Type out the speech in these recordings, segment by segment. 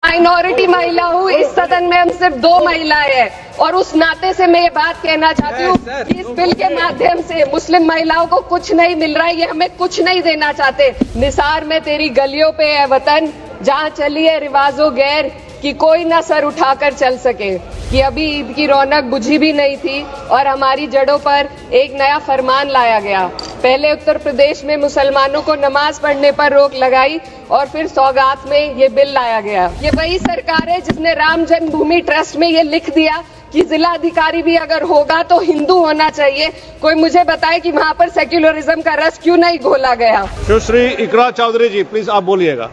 Minority महिला हूँ, इस सदन में हम सिर्फ 2 महिलाएं हैं और उस नाते से मैं ये बात कहना चाहती हूँ कि इस बिल के माध्यम से मुस्लिम महिलाओं को कुछ नहीं मिल रहा है, ये हमें कुछ नहीं देना चाहते। निसार में तेरी गलियों पे है वतन, जहाँ चली है रिवाजो गैर कि कोई ना सर उठाकर चल सके। कि अभी ईद की रौनक बुझी भी नहीं थी और हमारी जड़ों पर एक नया फरमान लाया गया। पहले उत्तर प्रदेश में मुसलमानों को नमाज पढ़ने पर रोक लगाई और फिर सौगात में ये बिल लाया गया। ये वही सरकार है जिसने राम जन्मभूमि ट्रस्ट में ये लिख दिया कि जिला अधिकारी भी अगर होगा तो हिंदू होना चाहिए। कोई मुझे बताए कि वहाँ पर सेक्युलरिज्म का रस क्यों नहीं घोला गया। सुश्री इकरा चौधरी जी, प्लीज आप बोलिएगा।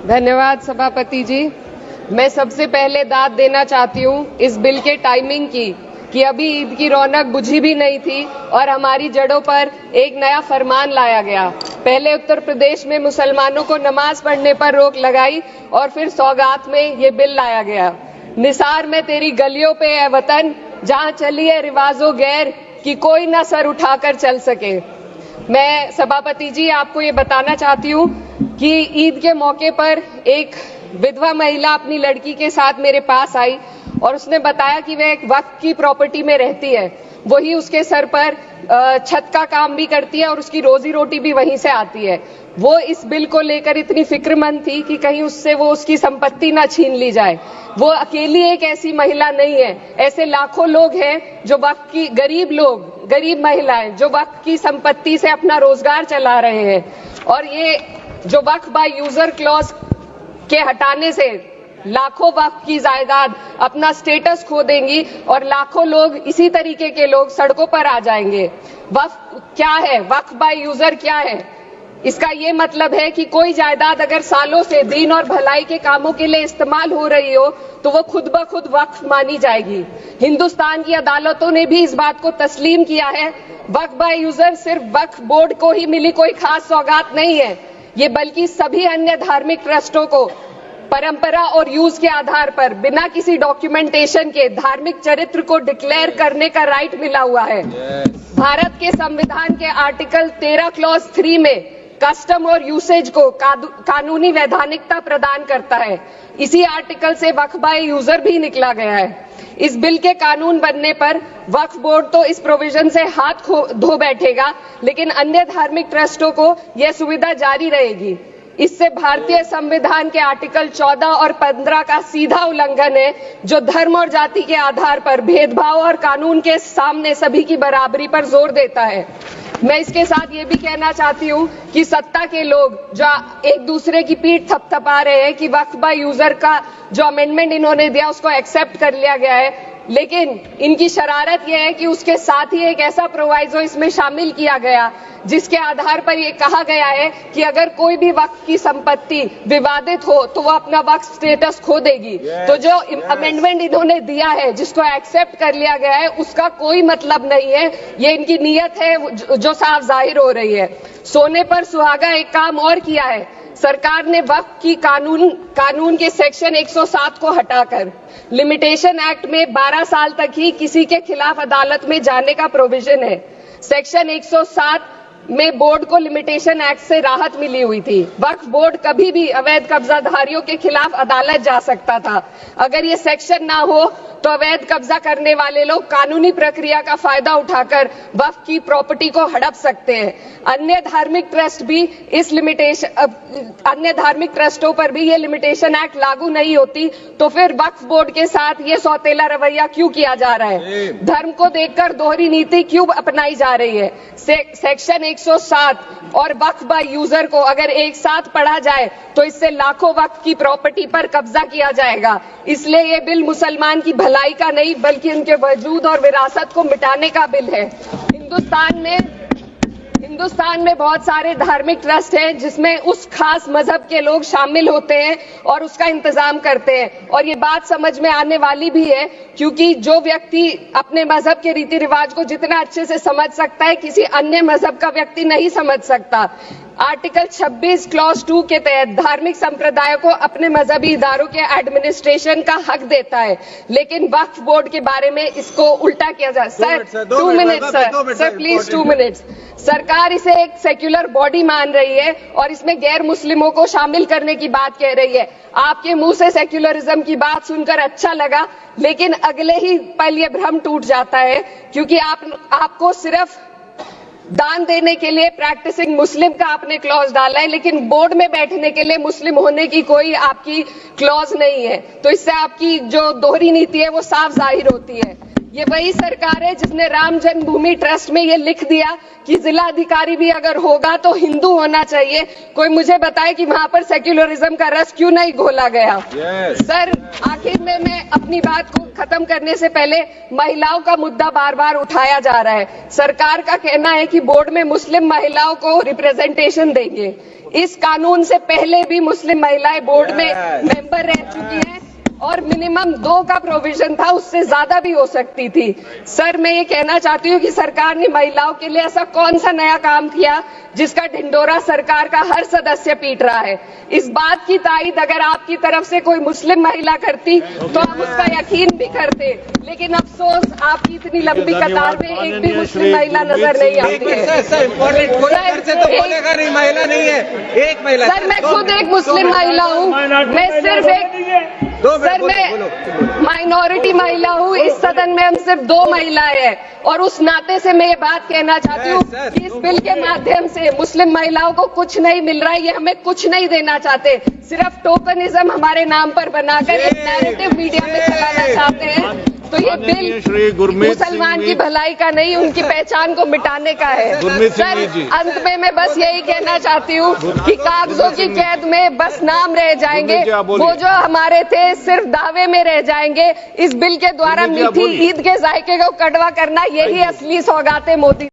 धन्यवाद सभापति जी। मैं सबसे पहले दाद देना चाहती हूँ इस बिल के टाइमिंग की कि अभी ईद की रौनक बुझी भी नहीं थी और हमारी जड़ों पर एक नया फरमान लाया गया। पहले उत्तर प्रदेश में मुसलमानों को नमाज पढ़ने पर रोक लगाई और फिर सौगात में ये बिल लाया गया। निसार में तेरी गलियों पे है वतन, जहाँ चली है रिवाजो गैर कि कोई ना सर उठाकर चल सके। मैं सभापति जी आपको ये बताना चाहती हूँ कि ईद के मौके पर एक विधवा महिला अपनी लड़की के साथ मेरे पास आई और उसने बताया कि वह एक वक्फ की प्रॉपर्टी में रहती है, वही उसके सर पर छत का काम भी करती है और उसकी रोजी रोटी भी वहीं से आती है। वो इस बिल को लेकर इतनी फिक्रमंद थी कि कहीं उससे वो उसकी संपत्ति ना छीन ली जाए। वो अकेली एक ऐसी महिला नहीं है, ऐसे लाखों लोग हैं जो वक्फ की गरीब महिलाएं जो वक्फ की संपत्ति से अपना रोजगार चला रहे हैं। और ये जो वक्फ बाय यूजर क्लॉज के हटाने से लाखों वक्फ की जायदाद अपना स्टेटस खो देंगी और लाखों लोग इसी तरीके के लोग सड़कों पर आ जाएंगे। वक्फ क्या है, वक्फ बाय यूजर क्या है? इसका ये मतलब है कि कोई जायदाद अगर सालों से दीन और भलाई के कामों के लिए इस्तेमाल हो रही हो तो वो खुद ब खुद वक्फ मानी जाएगी। हिंदुस्तान की अदालतों ने भी इस बात को तस्लीम किया है। वक्फ बाय यूजर सिर्फ वक्फ बोर्ड को ही मिली कोई खास सौगात नहीं है, ये बल्कि सभी अन्य धार्मिक ट्रस्टों को परंपरा और यूज के आधार पर बिना किसी डॉक्यूमेंटेशन के धार्मिक चरित्र को डिक्लेयर करने का राइट मिला हुआ है। भारत के संविधान के आर्टिकल 13 क्लॉज 3 में कस्टम और यूसेज को कानूनी वैधानिकता प्रदान करता है। इसी आर्टिकल से वक्फ बाय यूजर भी निकला गया है। इस बिल के कानून बनने पर वक्फ बोर्ड तो इस प्रोविजन से हाथ धो बैठेगा, लेकिन अन्य धार्मिक ट्रस्टों को यह सुविधा जारी रहेगी। इससे भारतीय संविधान के आर्टिकल 14 और 15 का सीधा उल्लंघन है, जो धर्म और जाति के आधार पर भेदभाव और कानून के सामने सभी की बराबरी पर जोर देता है। मैं इसके साथ ये भी कहना चाहती हूँ कि सत्ता के लोग जो एक दूसरे की पीठ थपथपा रहे हैं कि वक्फ बाय यूजर का जो अमेंडमेंट इन्होंने दिया उसको एक्सेप्ट कर लिया गया है, लेकिन इनकी शरारत यह है कि उसके साथ ही एक ऐसा प्रोवाइजो इसमें शामिल किया गया जिसके आधार पर यह कहा गया है कि अगर कोई भी वक्फ की संपत्ति विवादित हो तो वो अपना वक्फ स्टेटस खो देगी। तो जो अमेंडमेंट इन्होंने दिया है जिसको एक्सेप्ट कर लिया गया है उसका कोई मतलब नहीं है, ये इनकी नीयत है जो साफ जाहिर हो रही है। सोने पर सुहागा एक काम और किया है, सरकार ने वक्फ की कानून के सेक्शन 107 को हटाकर लिमिटेशन एक्ट में 12 साल तक ही किसी के खिलाफ अदालत में जाने का प्रोविजन है। सेक्शन 107 में बोर्ड को लिमिटेशन एक्ट से राहत मिली हुई थी। वक्फ बोर्ड कभी भी अवैध कब्जाधारियों के खिलाफ अदालत जा सकता था। अगर ये सेक्शन ना हो तो अवैध कब्जा करने वाले लोग कानूनी प्रक्रिया का फायदा उठाकर वक्फ की प्रॉपर्टी को हड़प सकते हैं। अन्य धार्मिक ट्रस्टों पर भी ये लिमिटेशन एक्ट लागू नहीं होती, तो फिर वक्फ बोर्ड के साथ ये सौतेला रवैया क्यों किया जा रहा है? धर्म को देखकर दोहरी नीति क्यों अपनाई जा रही है? सेक्शन 107 और वक्फ बाय यूजर को अगर एक साथ पढ़ा जाए तो इससे लाखों वक्फ की प्रॉपर्टी पर कब्जा किया जाएगा। इसलिए ये बिल मुसलमान की भलाई का नहीं बल्कि उनके वजूद और विरासत को मिटाने का बिल है। हिंदुस्तान में बहुत सारे धार्मिक ट्रस्ट हैं जिसमें उस खास मजहब के लोग शामिल होते हैं और उसका इंतजाम करते हैं, और ये बात समझ में आने वाली भी है क्योंकि जो व्यक्ति अपने मजहब के रीति रिवाज को जितना अच्छे से समझ सकता है किसी अन्य मजहब का व्यक्ति नहीं समझ सकता। आर्टिकल 26 क्लॉज 2 के तहत धार्मिक संप्रदायों को अपने मजहबी इदारों के एडमिनिस्ट्रेशन का हक देता है, लेकिन वक्फ बोर्ड के बारे में इसको उल्टा किया जा sir 2 minute sir please 2 minutes. सरकार इसे एक सेक्युलर बॉडी मान रही है और इसमें गैर मुस्लिमों को शामिल करने की बात कह रही है। आपके मुंह से सेक्युलरिज्म की बात सुनकर अच्छा लगा, लेकिन अगले ही पल ये भ्रम टूट जाता है, क्योंकि आपको सिर्फ दान देने के लिए प्रैक्टिसिंग मुस्लिम का आपने क्लॉज डाला है, लेकिन बोर्ड में बैठने के लिए मुस्लिम होने की कोई आपकी क्लॉज नहीं है। तो इससे आपकी जो दोहरी नीति है वो साफ जाहिर होती है। ये वही सरकार है जिसने राम जन्मभूमि ट्रस्ट में ये लिख दिया कि जिला अधिकारी भी अगर होगा तो हिंदू होना चाहिए। कोई मुझे बताए कि वहां पर सेक्युलरिज्म का रस क्यों नहीं घोला गया? सर आखिर में मैं अपनी बात को खत्म करने से पहले महिलाओं का मुद्दा बार बार उठाया जा रहा है। सरकार का कहना है कि बोर्ड में मुस्लिम महिलाओं को रिप्रेजेंटेशन देंगे। इस कानून से पहले भी मुस्लिम महिलाएं बोर्ड में मेंबर रह चुकी हैं और मिनिमम 2 का प्रोविजन था, उससे ज्यादा भी हो सकती थी। सर मैं ये कहना चाहती हूँ कि सरकार ने महिलाओं के लिए ऐसा कौन सा नया काम किया जिसका ढिंडोरा सरकार का हर सदस्य पीट रहा है? इस बात की तायीद अगर आपकी तरफ से कोई मुस्लिम महिला करती तो हम उसका यकीन भी करते, लेकिन अफसोस आपकी इतनी लंबी कतार में एक भी मुस्लिम महिला नजर नहीं आती है। महिला नहीं है, एक महिला। सर मैं खुद एक मुस्लिम महिला हूँ, मैं सिर्फ एक सर मैं माइनॉरिटी महिला हूँ। इस सदन में हम सिर्फ 2 महिलाएं हैं और उस नाते से मैं ये बात कहना चाहती हूँ कि इस बिल के माध्यम से मुस्लिम महिलाओं को कुछ नहीं मिल रहा है। ये हमें कुछ नहीं देना चाहते, सिर्फ टोकनिज्म हमारे नाम पर बनाकर एक नैरेटिव मीडिया में चलाना चाहते हैं। तो ये बिल मुसलमान की भलाई का नहीं, उनकी पहचान को मिटाने का है। सर अंत में मैं बस यही कहना चाहती हूँ कि कागजों की कैद में बस नाम रह जाएंगे, वो जो हमारे थे सिर्फ दावे में रह जाएंगे। इस बिल के द्वारा मीठी ईद के जायके को कड़वा करना, यही असली सौगातें मोदी